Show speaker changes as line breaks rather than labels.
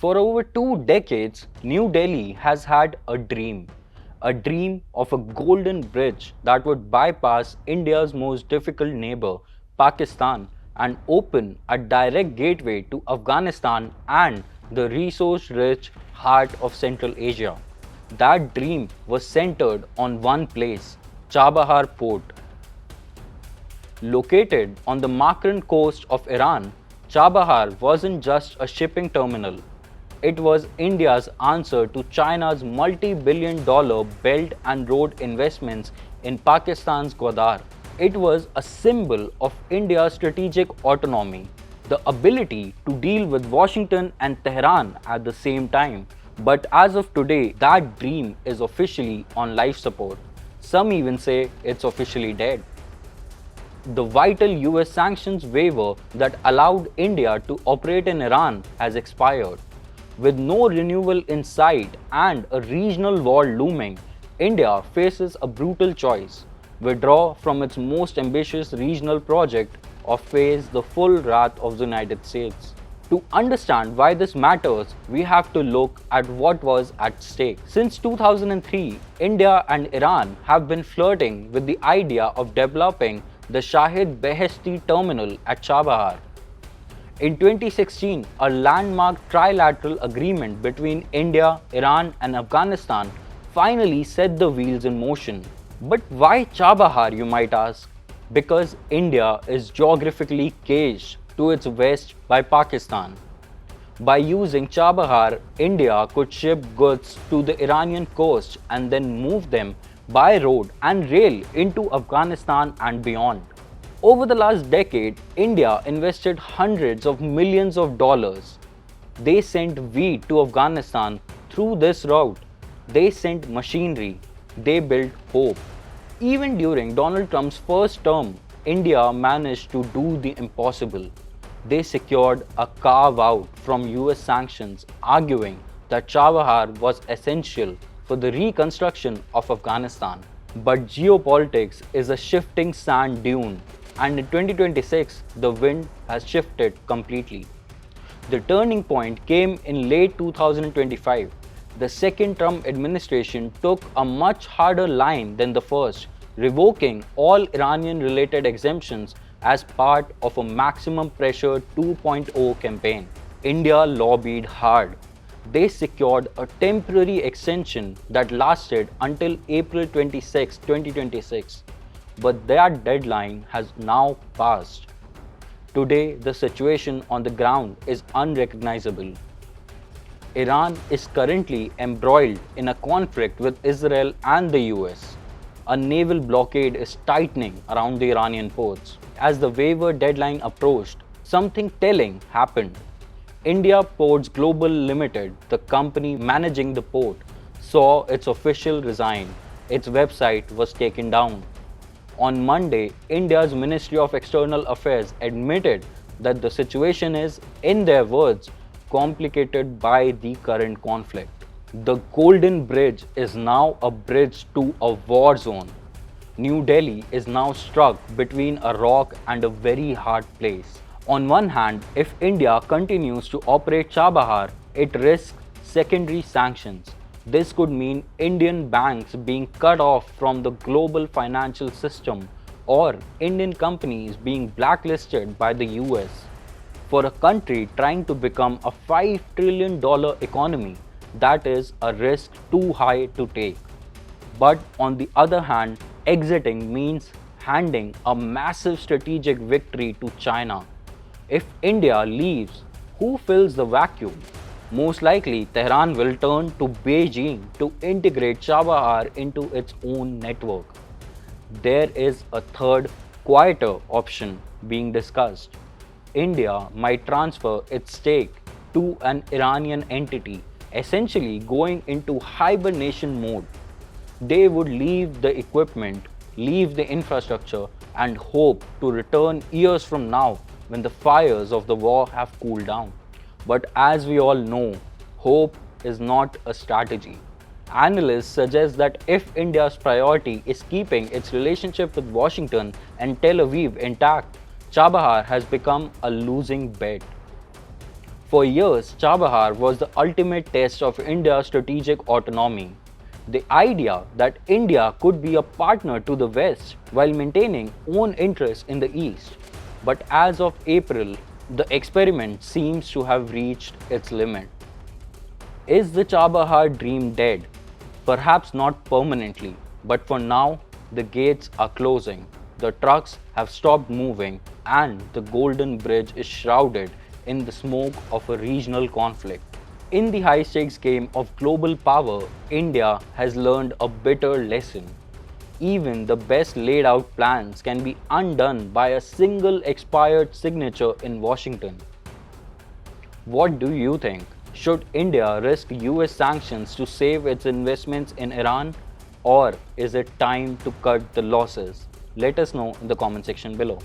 For over 2 decades, New Delhi has had a dream of a golden bridge that would bypass India's most difficult neighbor, Pakistan, and open a direct gateway to Afghanistan and the resource rich heart of Central Asia. That dream was centered on one place, Chabahar Port. Located on the Makran coast of Iran, Chabahar wasn't just a shipping terminal. It was India's answer to China's multi-billion-dollar Belt and Road investments in Pakistan's Gwadar. It was a symbol of India's strategic autonomy, the ability to deal with Washington and Tehran at the same time. But as of today, that dream is officially on life support. Some even say it's officially dead. The vital US sanctions waiver that allowed India to operate in Iran has expired. With no renewal in sight and a regional war looming, India faces a brutal choice: withdraw from its most ambitious regional project or face the full wrath of the United States. To understand why this matters, we have to look at what was at stake. Since 2003, India and Iran have been flirting with the idea of developing the Shahid Beheshti terminal at Chabahar. In 2016, a landmark trilateral agreement between India, Iran, and Afghanistan finally set the wheels in motion. But why Chabahar, you might ask? Because India is geographically caged to its west by Pakistan. By using Chabahar, India could ship goods to the Iranian coast and then move them by road and rail into Afghanistan and beyond. Over the last decade, India invested hundreds of millions of dollars. They sent wheat to Afghanistan through this route. They sent machinery. They built hope. Even during Donald Trump's first term, India managed to do the impossible. They secured a carve out from US sanctions, arguing that Chabahar was essential for the reconstruction of Afghanistan. But geopolitics is a shifting sand dune, and in 2026, the wind has shifted completely. The turning point came in late 2025. The second Trump administration took a much harder line than the first, revoking all Iranian related exemptions as part of a maximum pressure 2.0 campaign. India lobbied hard. They secured a temporary extension that lasted until April 26, 2026. But that deadline has now passed. Today, the situation on the ground is unrecognizable. Iran is currently embroiled in a conflict with Israel and the US. A naval blockade is tightening around the Iranian ports. As the waiver deadline approached, something telling happened. India Ports Global Limited, the company managing the port, saw its official resign. Its website was taken down. On Monday, India's Ministry of External Affairs admitted that the situation is, in their words, complicated by the current conflict. The Golden Bridge is now a bridge to a war zone. New Delhi is now stuck between a rock and a very hard place. On one hand, if India continues to operate Chabahar, it risks secondary sanctions. This could mean Indian banks being cut off from the global financial system or Indian companies being blacklisted by the US. For a country trying to become a $5 trillion economy, that is a risk too high to take. But on the other hand, exiting means handing a massive strategic victory to China. If India leaves, who fills the vacuum? Most likely, Tehran will turn to Beijing to integrate Chabahar into its own network. There is a third, quieter option being discussed. India might transfer its stake to an Iranian entity, essentially going into hibernation mode. They would leave the equipment, leave the infrastructure, and hope to return years from now when the fires of the war have cooled down. But as we all know, hope is not a strategy. Analysts suggest that if India's priority is keeping its relationship with Washington and Tel Aviv intact, Chabahar has become a losing bet. For years, Chabahar was the ultimate test of India's strategic autonomy. The idea that India could be a partner to the West while maintaining own interests in the East. But as of April, the experiment seems to have reached its limit. Is the Chabahar dream dead? Perhaps not permanently, but for now, the gates are closing, the trucks have stopped moving, and the Golden Bridge is shrouded in the smoke of a regional conflict. In the high stakes game of global power, India has learned a bitter lesson. Even the best laid out plans can be undone by a single expired signature in Washington. What do you think? Should India risk US sanctions to save its investments in Iran? Or is it time to cut the losses? Let us know in the comment section below.